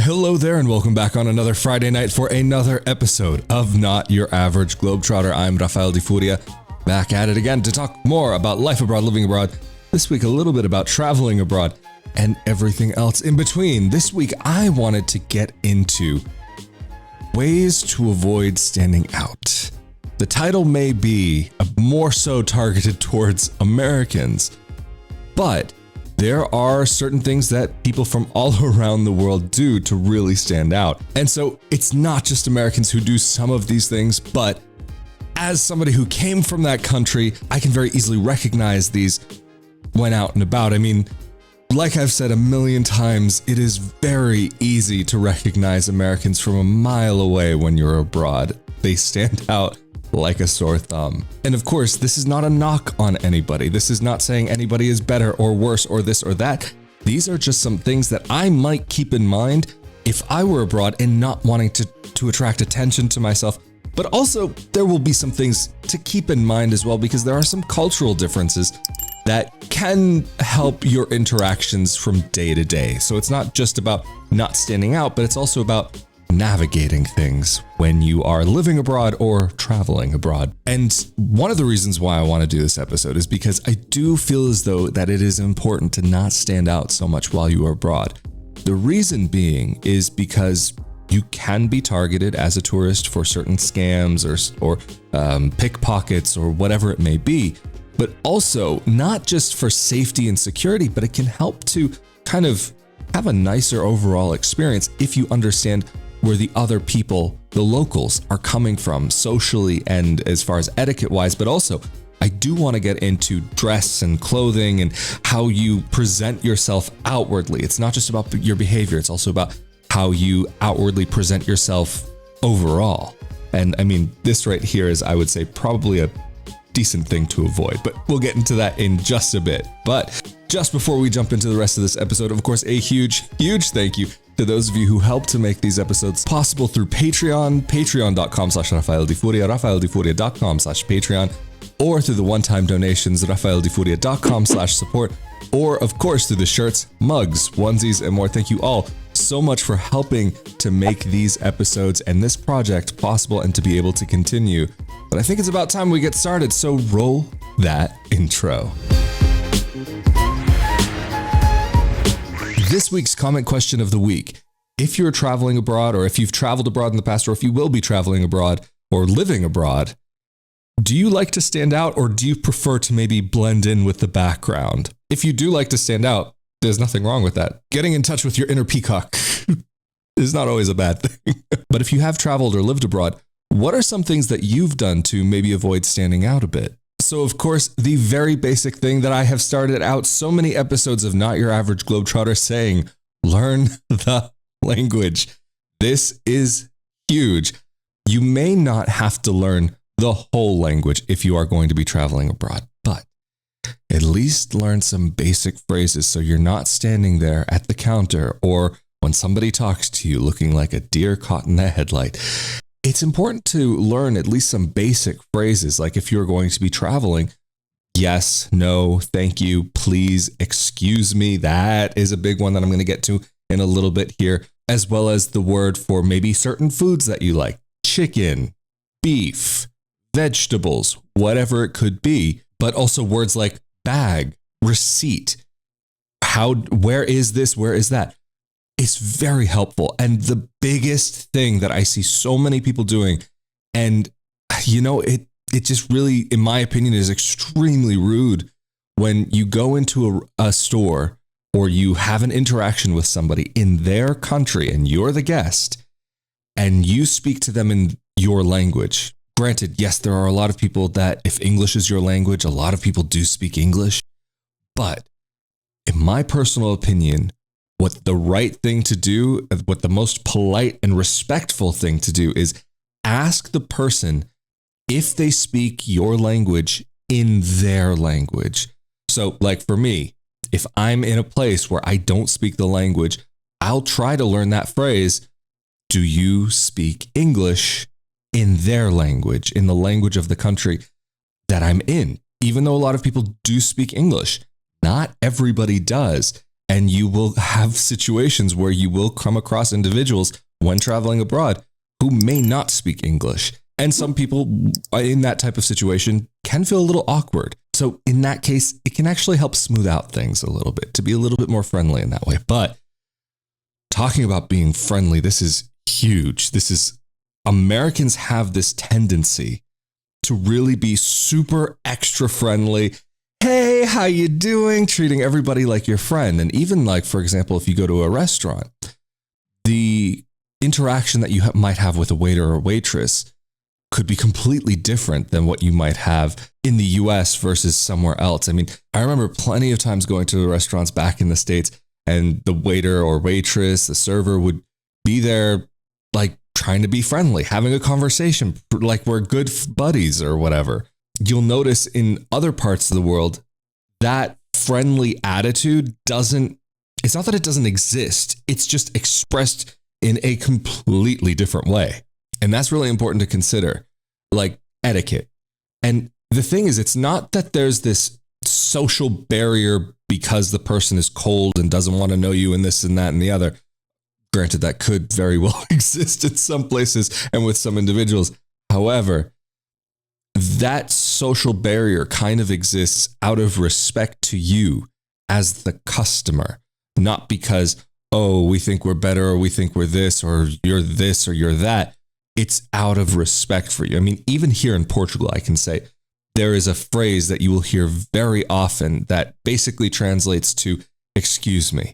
Hello there and welcome back on another Friday night for another episode of Not Your Average Globetrotter. I'm Rafael Di Furia, back at it again to talk more about life abroad, living abroad. This week a little bit about traveling abroad and everything else in between. This week I wanted to get into ways to avoid standing out. The title may be more so targeted towards Americans, but there are certain things that people from all around the world do to really stand out. And so it's not just Americans who do some of these things, but as somebody who came from that country, I can very easily recognize these when out and about. I mean, like I've said a million times, it is very easy to recognize Americans from a mile away when you're abroad. They stand out like a sore thumb. And of course, this is not a knock on anybody. This is not saying anybody is better or worse or this or that. These are just some things that I might keep in mind if I were abroad and not wanting to attract attention to myself. But also, there will be some things to keep in mind as well, because there are some cultural differences that can help your interactions from day to day. So it's not just about not standing out, but it's also about navigating things when you are living abroad or traveling abroad. And one of the reasons why I want to do this episode is because I do feel as though that it is important to not stand out so much while you are abroad. The reason being is because you can be targeted as a tourist for certain scams or pickpockets or whatever it may be, but also not just for safety and security, but it can help to kind of have a nicer overall experience if you understand where the other people, the locals, are coming from socially and as far as etiquette wise, but also I do want to get into dress and clothing and how you present yourself outwardly. It's not just about your behavior, it's also about how you outwardly present yourself overall. And I mean, this right here is, I would say, probably a decent thing to avoid, but we'll get into that in just a bit. But just before we jump into the rest of this episode, of course, a huge thank you to those of you who help to make these episodes possible through Patreon, patreon.com/RafaelDiFuria, RafaelDiFuria.com/Patreon, or through the one-time donations, RafaelDiFuria.com/support, or of course through the shirts, mugs, onesies, and more. Thank you all so much for helping to make these episodes and this project possible and to be able to continue. But I think it's about time we get started, so roll that intro. This week's comment question of the week: if you're traveling abroad, or if you've traveled abroad in the past, or if you will be traveling abroad or living abroad, do you like to stand out, or do you prefer to maybe blend in with the background? If you do like to stand out, there's nothing wrong with that. Getting in touch with your inner peacock is not always a bad thing. But if you have traveled or lived abroad, what are some things that you've done to maybe avoid standing out a bit? So, of course, the very basic thing that I have started out so many episodes of Not Your Average Globetrotter saying: learn the language. This is huge. You may not have to learn the whole language if you are going to be traveling abroad, but at least learn some basic phrases so you're not standing there at the counter or when somebody talks to you looking like a deer caught in the headlight. It's important to learn at least some basic phrases, like if you're going to be traveling, yes, no, thank you, please, excuse me. That is a big one that I'm going to get to in a little bit here, as well as the word for maybe certain foods that you like: chicken, beef, vegetables, whatever it could be, but also words like bag, receipt, where is this, where is that? It's very helpful. And the biggest thing that I see so many people doing, and you know, it just really, in my opinion, is extremely rude when you go into a store or you have an interaction with somebody in their country and you're the guest and you speak to them in your language. Granted, yes, there are a lot of people that, if English is your language, a lot of people do speak English. But in my personal opinion, what the right thing to do, what the most polite and respectful thing to do, is ask the person if they speak your language in their language. So like for me, if I'm in a place where I don't speak the language, I'll try to learn that phrase: do you speak English? In their language, in the language of the country that I'm in. Even though a lot of people do speak English, not everybody does. And you will have situations where you will come across individuals when traveling abroad who may not speak English. And some people in that type of situation can feel a little awkward. So in that case, it can actually help smooth out things a little bit, to be a little bit more friendly in that way. But talking about being friendly, this is huge. Americans have this tendency to really be super extra friendly. Hey, how you doing? Treating everybody like your friend. And even like, for example, if you go to a restaurant, the interaction that you might have with a waiter or waitress could be completely different than what you might have in the US versus somewhere else. I mean, I remember plenty of times going to restaurants back in the States, and the waiter or waitress, the server would be there like trying to be friendly, having a conversation, like we're good buddies or whatever. You'll notice in other parts of the world that friendly attitude it's not that it doesn't exist. It's just expressed in a completely different way. And that's really important to consider, like etiquette. And the thing is, it's not that there's this social barrier because the person is cold and doesn't want to know you and this and that and the other. Granted, that could very well exist in some places and with some individuals. However, that social barrier kind of exists out of respect to you as the customer, not because, oh, we think we're better or we think we're this or you're that. It's out of respect for you. I mean, even here in Portugal, I can say there is a phrase that you will hear very often that basically translates to excuse me.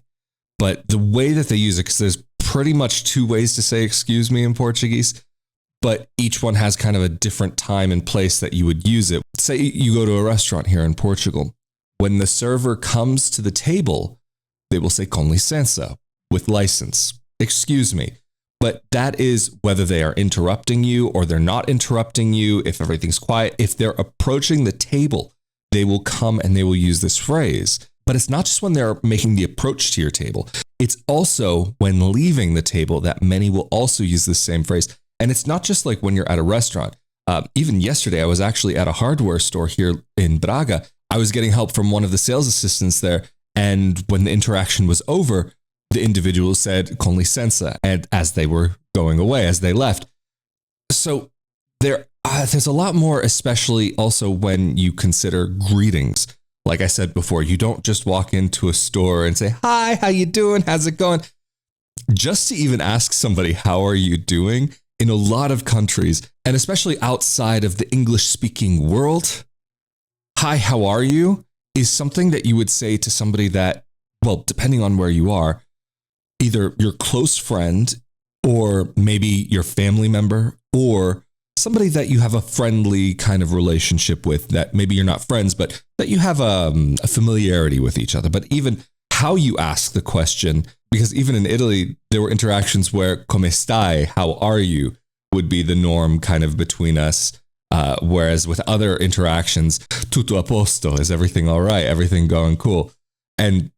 But the way that they use it, because there's pretty much two ways to say excuse me in Portuguese, but each one has kind of a different time and place that you would use it. Say you go to a restaurant here in Portugal. When the server comes to the table, they will say con licença, with license, excuse me. But that is whether they are interrupting you or they're not interrupting you, if everything's quiet. If they're approaching the table, they will come and they will use this phrase. But it's not just when they're making the approach to your table. It's also when leaving the table that many will also use the same phrase. And it's not just like when you're at a restaurant. Even yesterday, I was actually at a hardware store here in Braga. I was getting help from one of the sales assistants there. And when the interaction was over, the individual said con licença, and as they were going away, as they left. So there's a lot more, especially also when you consider greetings. Like I said before, you don't just walk into a store and say, hi, how you doing? How's it going? Just to even ask somebody, how are you doing? In a lot of countries, and especially outside of the English-speaking world, hi, how are you? Is something that you would say to somebody that, well, depending on where you are, either your close friend or maybe your family member or somebody that you have a friendly kind of relationship with, that maybe you're not friends, but that you have a familiarity with each other. But even how you ask the question, because even in Italy, there were interactions where come stai, how are you, would be the norm kind of between us. Whereas with other interactions, tutto a posto, is everything all right? Everything going cool? And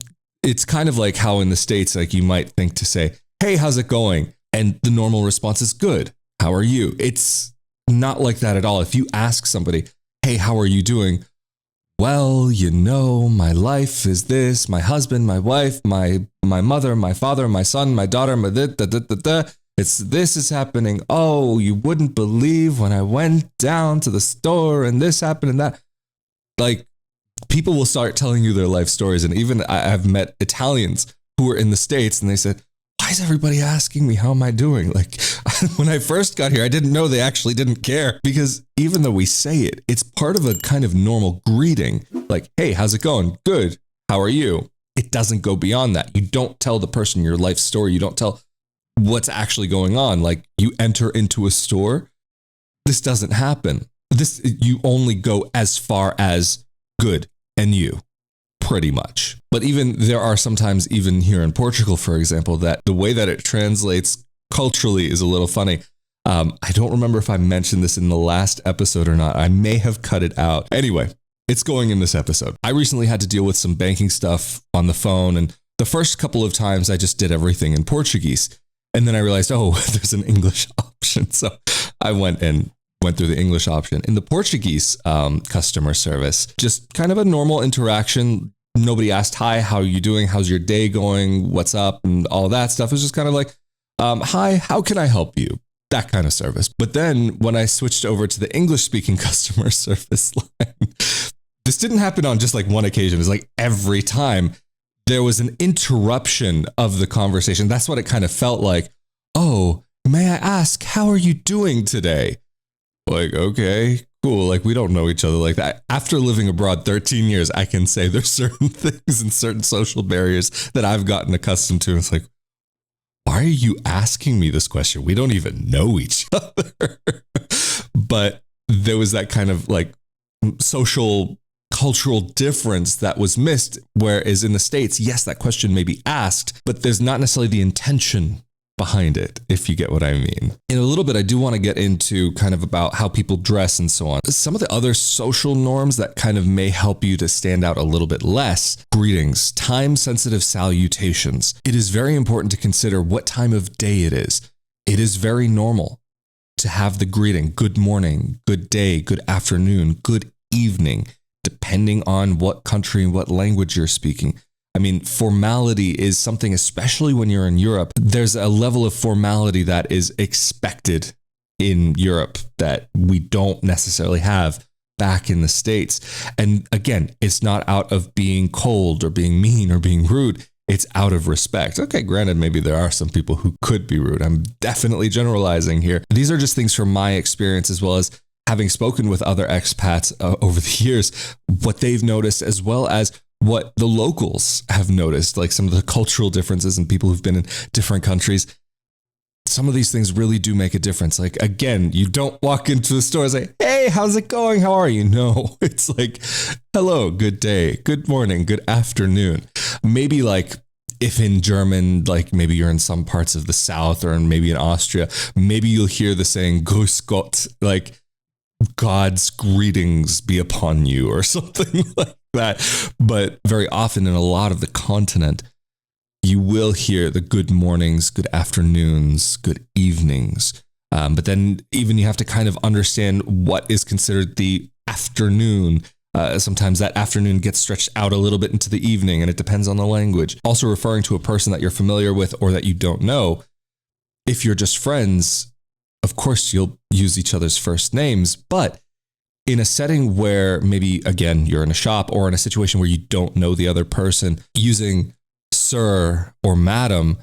it's kind of like how in the States, like you might think to say, hey, how's it going? And the normal response is good. How are you? It's not like that at all. If you ask somebody, hey, how are you doing? Well, you know, my life is this, my husband, my wife, my mother, my father, my son, my daughter, this is happening. Oh, you wouldn't believe when I went down to the store and this happened and that. Like, people will start telling you their life stories. And even I've met Italians who were in the States and they said, why is everybody asking me, how am I doing? Like, when I first got here, I didn't know they actually didn't care, because even though we say it, it's part of a kind of normal greeting. Like, hey, how's it going? Good. How are you? It doesn't go beyond that. You don't tell the person your life story. You don't tell what's actually going on. Like, you enter into a store. This doesn't happen. You only go as far as good and you, pretty much. But even there are sometimes, even here in Portugal, for example, that the way that it translates culturally is a little funny. I don't remember if I mentioned this in the last episode or not. I may have cut it out. Anyway, it's going in this episode. I recently had to deal with some banking stuff on the phone, and the first couple of times I just did everything in Portuguese. And then I realized, oh, there's an English option. So I went through the English option. In the Portuguese customer service, just kind of a normal interaction. Nobody asked, hi, how are you doing? How's your day going? What's up? And all that stuff. It was just kind of like, hi, how can I help you? That kind of service. But then when I switched over to the English speaking customer service line, this didn't happen on just like one occasion. It was like every time there was an interruption of the conversation. That's what it kind of felt like. Oh, may I ask, how are you doing today? Like, okay, cool. Like, we don't know each other like that. After living abroad 13 years, I can say there's certain things and certain social barriers that I've gotten accustomed to. It's like, why are you asking me this question? We don't even know each other. But there was that kind of like social cultural difference that was missed. Whereas in the States, yes, that question may be asked, but there's not necessarily the intention behind it, if you get what I mean. In a little bit, I do want to get into kind of about how people dress and so on. Some of the other social norms that kind of may help you to stand out a little bit less. Greetings, time-sensitive salutations. It is very important to consider what time of day it is. It is very normal to have the greeting, good morning, good day, good afternoon, good evening, depending on what country and what language you're speaking. I mean, formality is something, especially when you're in Europe, there's a level of formality that is expected in Europe that we don't necessarily have back in the States. And again, it's not out of being cold or being mean or being rude. It's out of respect. Okay, granted, maybe there are some people who could be rude. I'm definitely generalizing here. These are just things from my experience, as well as having spoken with other expats over the years, what they've noticed, as well as what the locals have noticed, like some of the cultural differences and people who've been in different countries. Some of these things really do make a difference. Like, again, you don't walk into a store and say, hey, how's it going? How are you? No, it's like, hello, good day, good morning, good afternoon. Maybe like if in German, like maybe you're in some parts of the South or maybe in Austria, maybe you'll hear the saying, Grüß Gott, like God's greetings be upon you or something like that. But very often in a lot of the continent, you will hear the good mornings, good afternoons, good evenings. But then even you have to kind of understand what is considered the afternoon. Sometimes that afternoon gets stretched out a little bit into the evening, and it depends on the language. Also referring to a person that you're familiar with or that you don't know. If you're just friends, of course, you'll use each other's first names, but in a setting where maybe, again, you're in a shop or in a situation where you don't know the other person, using sir or madam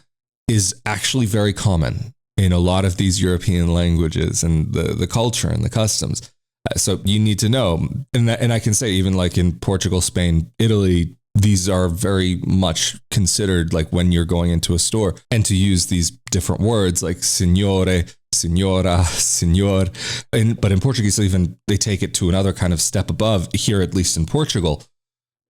is actually very common in a lot of these European languages and the culture and the customs. So you need to know. And I can say even like in Portugal, Spain, Italy, these are very much considered like when you're going into a store, and to use these different words like signore, signora, signor. But in Portuguese, even they take it to another kind of step above. Here, at least in Portugal,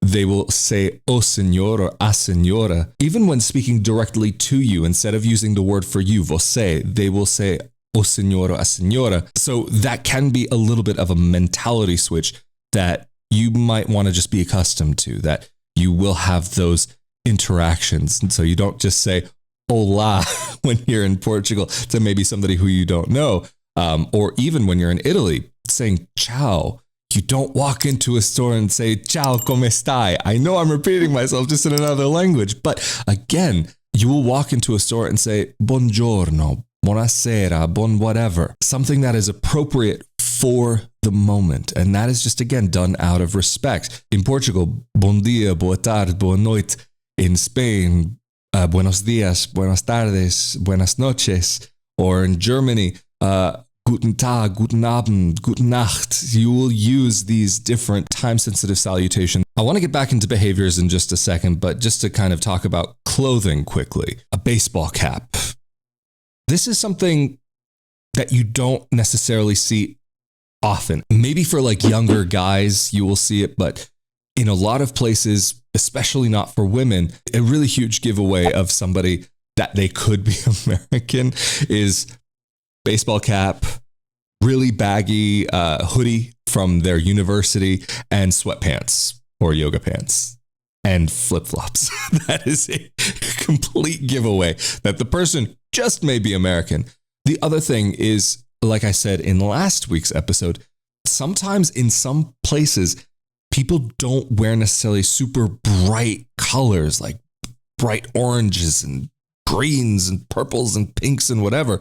they will say o senhor or a senhora. Even when speaking directly to you, instead of using the word for you, você, they will say o senhor or a senhora. So that can be a little bit of a mentality switch that you might want to just be accustomed to, that you will have those interactions. And so you don't just say hola when you're in Portugal to maybe somebody who you don't know. Or even when you're in Italy, saying ciao. You don't walk into a store and say, ciao, come stai? I know I'm repeating myself just in another language. But again, you will walk into a store and say, buongiorno, buonasera, bon whatever. Something that is appropriate for the moment. And that is just, again, done out of respect. In Portugal, bon dia, boa tarde, boa noite. In Spain, buenos dias, buenas tardes, buenas noches. Or in Germany, guten Tag, guten Abend, guten Nacht. You will use these different time-sensitive salutations. I want to get back into behaviors in just a second, but just to kind of talk about clothing quickly. A baseball cap. This is something that you don't necessarily see often. Maybe for like younger guys, you will see it, but in a lot of places, especially not for women, a really huge giveaway of somebody that they could be American is baseball cap, really baggy hoodie from their university, and sweatpants or yoga pants and flip-flops. That is a complete giveaway that the person just may be American. The other thing is, like I said in last week's episode, sometimes in some places, people don't wear necessarily super bright colors like bright oranges and greens and purples and pinks and whatever.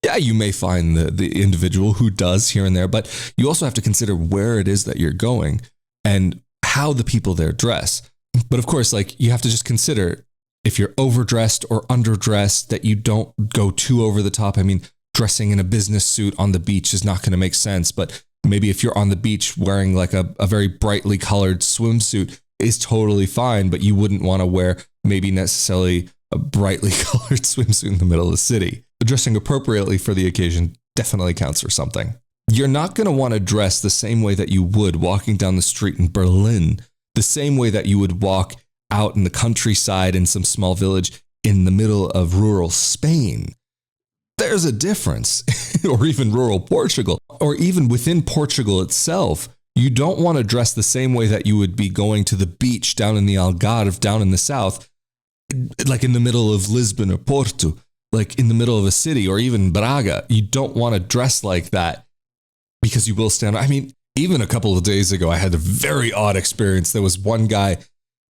Yeah, you may find the individual who does here and there, but you also have to consider where it is that you're going and how the people there dress. But of course, like, you have to just consider if you're overdressed or underdressed, that you don't go too over the top. I mean, dressing in a business suit on the beach is not going to make sense, but maybe if you're on the beach wearing like a very brightly colored swimsuit is totally fine, but you wouldn't want to wear maybe necessarily a brightly colored swimsuit in the middle of the city. Dressing appropriately for the occasion definitely counts for something. You're not going to want to dress the same way that you would walking down the street in Berlin, the same way that you would walk out in the countryside in some small village in the middle of rural Spain. There's a difference. Or even rural Portugal, or even within Portugal itself. You don't want to dress the same way that you would be going to the beach down in the Algarve, down in the south, like in the middle of Lisbon or Porto, like in the middle of a city, or even Braga. You don't want to dress like that because you will stand out. I mean, even a couple of days ago, I had a very odd experience. There was one guy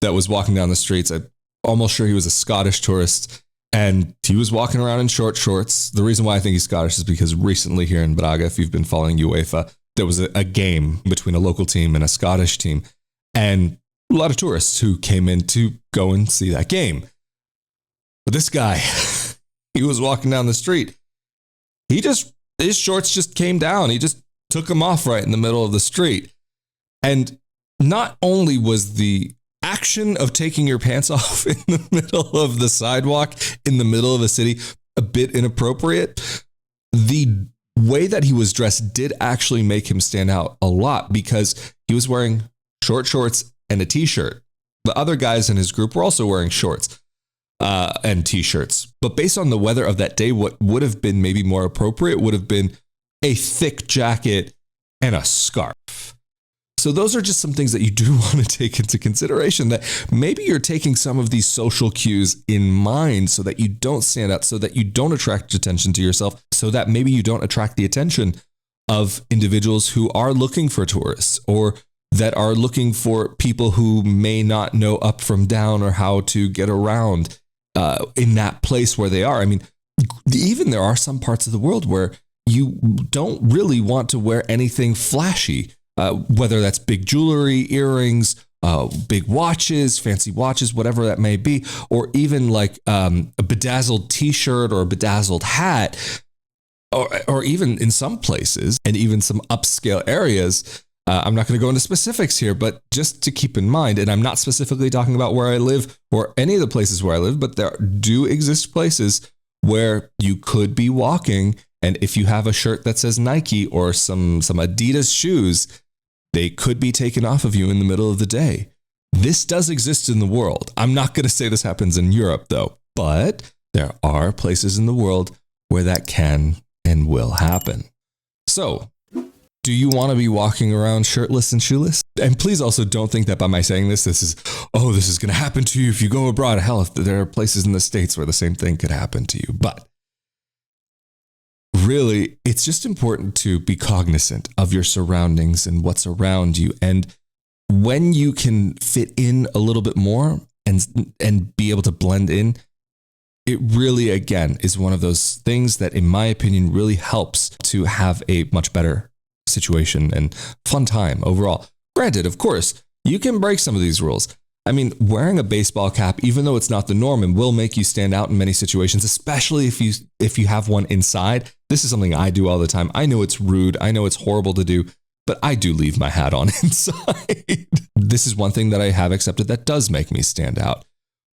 that was walking down the streets. I'm almost sure he was a Scottish tourist, and he was walking around in short shorts. The reason why I think he's Scottish is because recently here in Braga, if you've been following UEFA, there was a game between a local team and a Scottish team, and a lot of tourists who came in to go and see that game. But this guy, he was walking down the street. His shorts just came down. He just took them off right in the middle of the street. And not only was the action of taking your pants off in the middle of the sidewalk, in the middle of a city, a bit inappropriate, the way that he was dressed did actually make him stand out a lot because he was wearing short shorts and a t-shirt. The other guys in his group were also wearing shorts and t-shirts. But based on the weather of that day, what would have been maybe more appropriate would have been a thick jacket and a scarf. So those are just some things that you do want to take into consideration, that maybe you're taking some of these social cues in mind so that you don't stand out, so that you don't attract attention to yourself, so that maybe you don't attract the attention of individuals who are looking for tourists or that are looking for people who may not know up from down or how to get around in that place where they are. I mean, even there are some parts of the world where you don't really want to wear anything flashy. Whether that's big jewelry, earrings, big watches, fancy watches, whatever that may be, or even like a bedazzled t-shirt or a bedazzled hat, or even in some places and even some upscale areas. I'm not going to go into specifics here, but just to keep in mind, and I'm not specifically talking about where I live or any of the places where I live, but there do exist places where you could be walking, and if you have a shirt that says Nike or some Adidas shoes, they could be taken off of you in the middle of the day. This does exist in the world. I'm not going to say this happens in Europe, though, but there are places in the world where that can and will happen. So, do you want to be walking around shirtless and shoeless? And please also don't think that by my saying this is going to happen to you if you go abroad. Hell, if there are places in the States where the same thing could happen to you. But really, it's just important to be cognizant of your surroundings and what's around you. And when you can fit in a little bit more and be able to blend in, it really, again, is one of those things that, in my opinion, really helps to have a much better situation and fun time overall. Granted, of course, you can break some of these rules. I mean, wearing a baseball cap, even though it's not the norm and will make you stand out in many situations, especially if you have one inside. This is something I do all the time. I know it's rude. I know it's horrible to do, but I do leave my hat on inside. This is one thing that I have accepted that does make me stand out.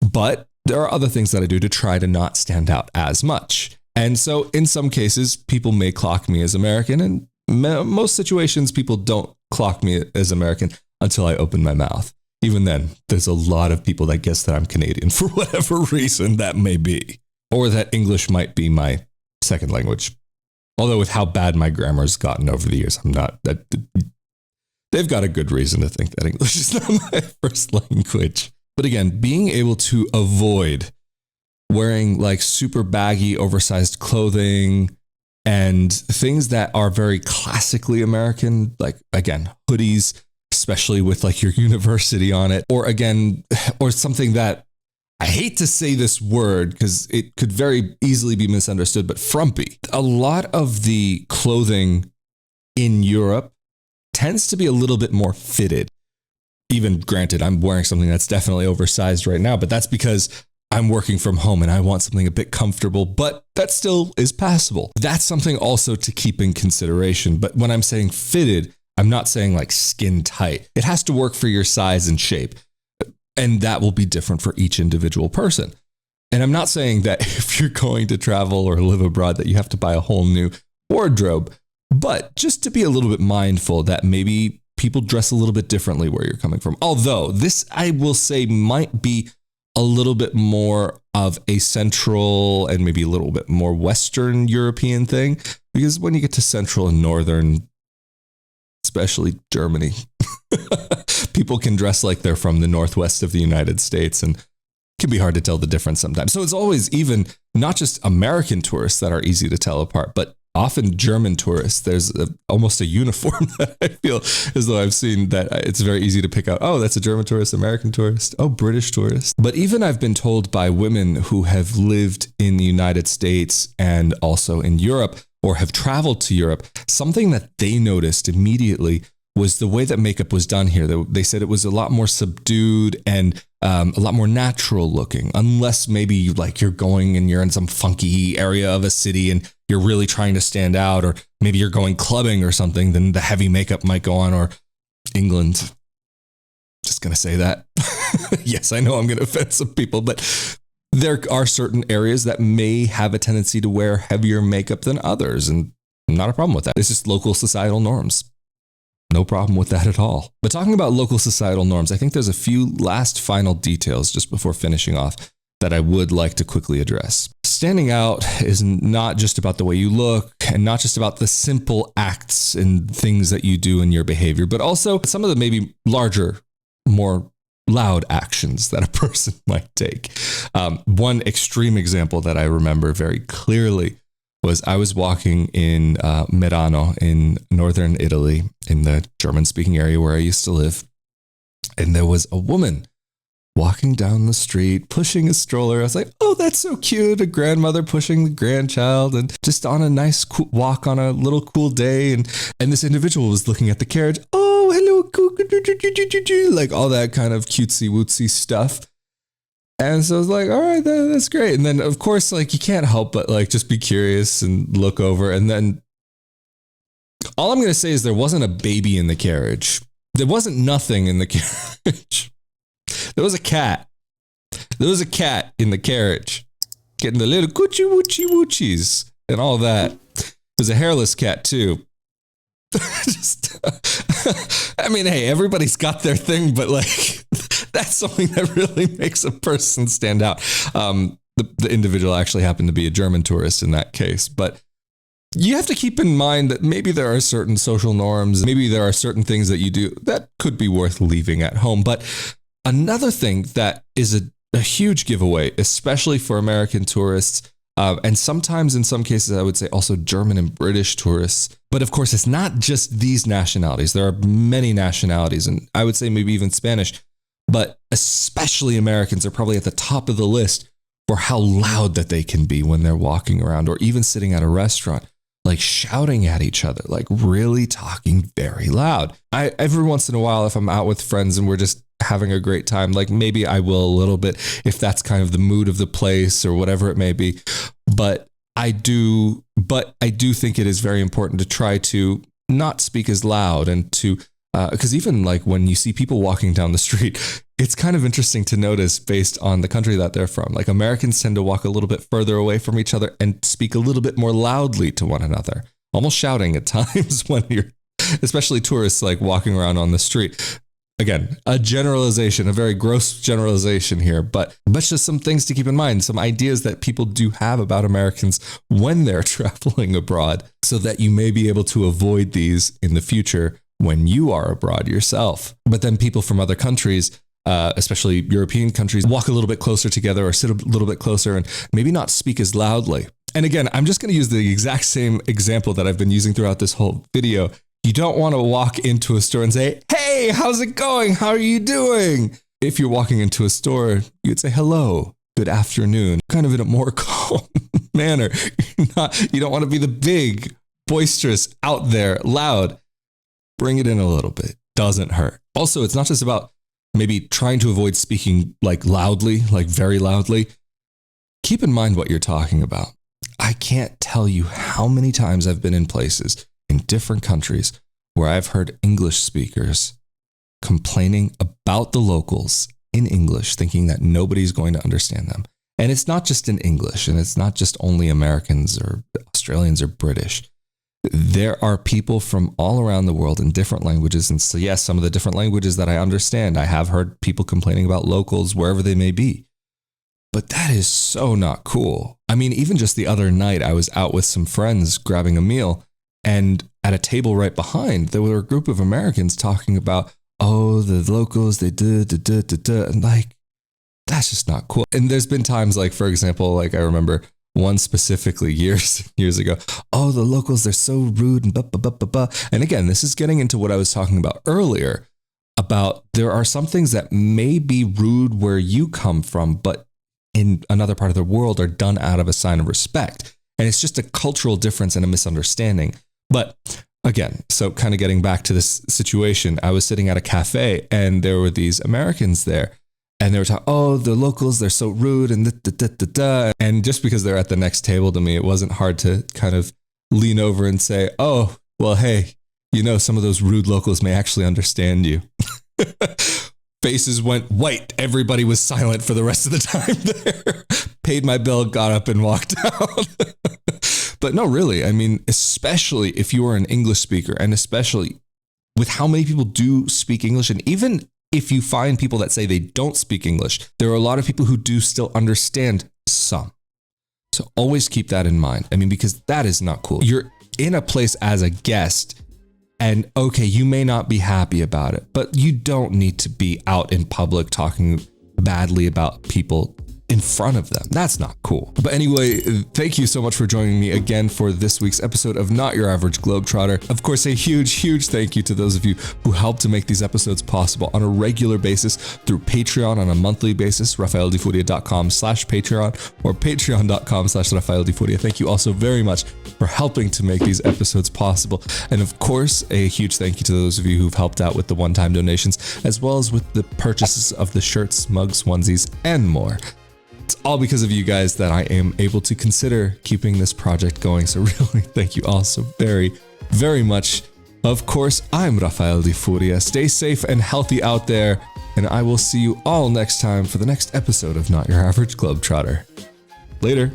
But there are other things that I do to try to not stand out as much. And so in some cases, people may clock me as American, and most situations, people don't clock me as American until I open my mouth. Even then, there's a lot of people that guess that I'm Canadian for whatever reason that may be, or that English might be my second language. Although with how bad my grammar's gotten over the years, I'm not. They've got a good reason to think that English is not my first language. But again, being able to avoid wearing like super baggy, oversized clothing and things that are very classically American, like again, hoodies, especially with like your university on it, or again, or something that I hate to say this word because it could very easily be misunderstood, but frumpy. A lot of the clothing in Europe tends to be a little bit more fitted. Even granted, I'm wearing something that's definitely oversized right now, but that's because I'm working from home and I want something a bit comfortable, but that still is passable. That's something also to keep in consideration. But when I'm saying fitted, I'm not saying like skin tight. It has to work for your size and shape. And that will be different for each individual person. And I'm not saying that if you're going to travel or live abroad that you have to buy a whole new wardrobe, but just to be a little bit mindful that maybe people dress a little bit differently where you're coming from. Although this, I will say, might be a little bit more of a central and maybe a little bit more Western European thing, because when you get to central and northern, especially Germany, people can dress like they're from the northwest of the United States, and it can be hard to tell the difference sometimes. So it's always even not just American tourists that are easy to tell apart, but often German tourists. There's almost a uniform that I feel as though I've seen that it's very easy to pick out. Oh, that's a German tourist, American tourist, oh, British tourist. But even I've been told by women who have lived in the United States and also in Europe, or have traveled to Europe, something that they noticed immediately was the way that makeup was done here. They said it was a lot more subdued and a lot more natural looking, unless maybe like you're going and you're in some funky area of a city and you're really trying to stand out, or maybe you're going clubbing or something, then the heavy makeup might go on. Or England, just going to say that. Yes, I know I'm going to offend some people, but there are certain areas that may have a tendency to wear heavier makeup than others, and not a problem with that. It's just local societal norms. No problem with that at all. But talking about local societal norms, I think there's a few last final details just before finishing off that I would like to quickly address. Standing out is not just about the way you look and not just about the simple acts and things that you do in your behavior, but also some of the maybe larger, more loud actions that a person might take. One extreme example that I remember very clearly was I was walking in Merano in northern Italy, in the German-speaking area where I used to live, and there was a woman walking down the street, pushing a stroller. I was like, oh, that's so cute. A grandmother pushing the grandchild, and just on a nice walk on a little cool day. And this individual was looking at the carriage. Oh, hello, like all that kind of cutesy wootsy stuff. And so I was like, all right, that's great. And then of course, like you can't help but like just be curious and look over. And then all I'm going to say is there wasn't a baby in the carriage. There wasn't nothing in the carriage. There was a cat. There was a cat in the carriage getting the little coochie woochie woochies and all that. It was a hairless cat too. I mean, hey, everybody's got their thing, but like that's something that really makes a person stand out. The individual actually happened to be a German tourist in that case, but you have to keep in mind that maybe there are certain social norms, maybe there are certain things that you do that could be worth leaving at home. But another thing that is a huge giveaway, especially for American tourists, and sometimes in some cases, I would say also German and British tourists. But of course, it's not just these nationalities. There are many nationalities, and I would say maybe even Spanish, but especially Americans are probably at the top of the list for how loud that they can be when they're walking around or even sitting at a restaurant, like shouting at each other, like really talking very loud. Every once in a while, if I'm out with friends and we're just having a great time, like maybe I will a little bit if that's kind of the mood of the place or whatever it may be. But I do think it is very important to try to not speak as loud and to, because even like when you see people walking down the street, it's kind of interesting to notice based on the country that they're from. Like Americans tend to walk a little bit further away from each other and speak a little bit more loudly to one another, almost shouting at times when you're, especially tourists like walking around on the street. Again, a generalization, a very gross generalization here, but just some things to keep in mind, some ideas that people do have about Americans when they're traveling abroad so that you may be able to avoid these in the future when you are abroad yourself. But then people from other countries, especially European countries, walk a little bit closer together or sit a little bit closer and maybe not speak as loudly. And again, I'm just going to use the exact same example that I've been using throughout this whole video You don't want to walk into a store and say, hey, how's it going? How are you doing? If you're walking into a store, you'd say, hello, good afternoon, kind of in a more calm manner. You don't want to be the big, boisterous, out there, loud. Bring it in a little bit. Doesn't hurt. Also, it's not just about maybe trying to avoid speaking like loudly, like very loudly. Keep in mind what you're talking about. I can't tell you how many times I've been in places in different countries where I've heard English speakers complaining about the locals in English, thinking that nobody's going to understand them. And it's not just in English, and it's not just only Americans or Australians or British. There are people from all around the world in different languages. And so, yes, some of the different languages that I understand, I have heard people complaining about locals wherever they may be. But that is so not cool. I mean, even just the other night, I was out with some friends grabbing a meal, and at a table right behind, there were a group of Americans talking about, oh, the locals, they do, and like, that's just not cool. And there's been times like, for example, like I remember one specifically years ago, oh, the locals, they're so rude and blah. And again, this is getting into what I was talking about earlier about there are some things that may be rude where you come from, but in another part of the world are done out of a sign of respect. And it's just a cultural difference and a misunderstanding. But again, so kind of getting back to this situation, I was sitting at a cafe and there were these Americans there. And they were talking, oh, the locals, they're so rude and da. And just because they're at the next table to me, it wasn't hard to kind of lean over and say, oh, well, hey, you know, some of those rude locals may actually understand you. Faces went white. Everybody was silent for the rest of the time there. Paid my bill, got up and walked out. But no, really, I mean, especially if you are an English speaker and especially with how many people do speak English, and even if you find people that say they don't speak English, there are a lot of people who do still understand some. So always keep that in mind. I mean, because that is not cool. You're in a place as a guest and okay, you may not be happy about it, but you don't need to be out in public talking badly about people in front of them. That's not cool. But anyway, thank you so much for joining me again for this week's episode of Not Your Average Globetrotter. Of course, a huge thank you to those of you who help to make these episodes possible on a regular basis through Patreon on a monthly basis, rafaeldifuria.com/Patreon or patreon.com/rafaeldifuria. Thank you also very much for helping to make these episodes possible. And of course, a huge thank you to those of you who've helped out with the one-time donations, as well as with the purchases of the shirts, mugs, onesies, and more. It's all because of you guys that I am able to consider keeping this project going. So really, thank you all so very, very much. Of course, I'm Rafael Di Furia. Stay safe and healthy out there. And I will see you all next time for the next episode of Not Your Average Globetrotter. Later.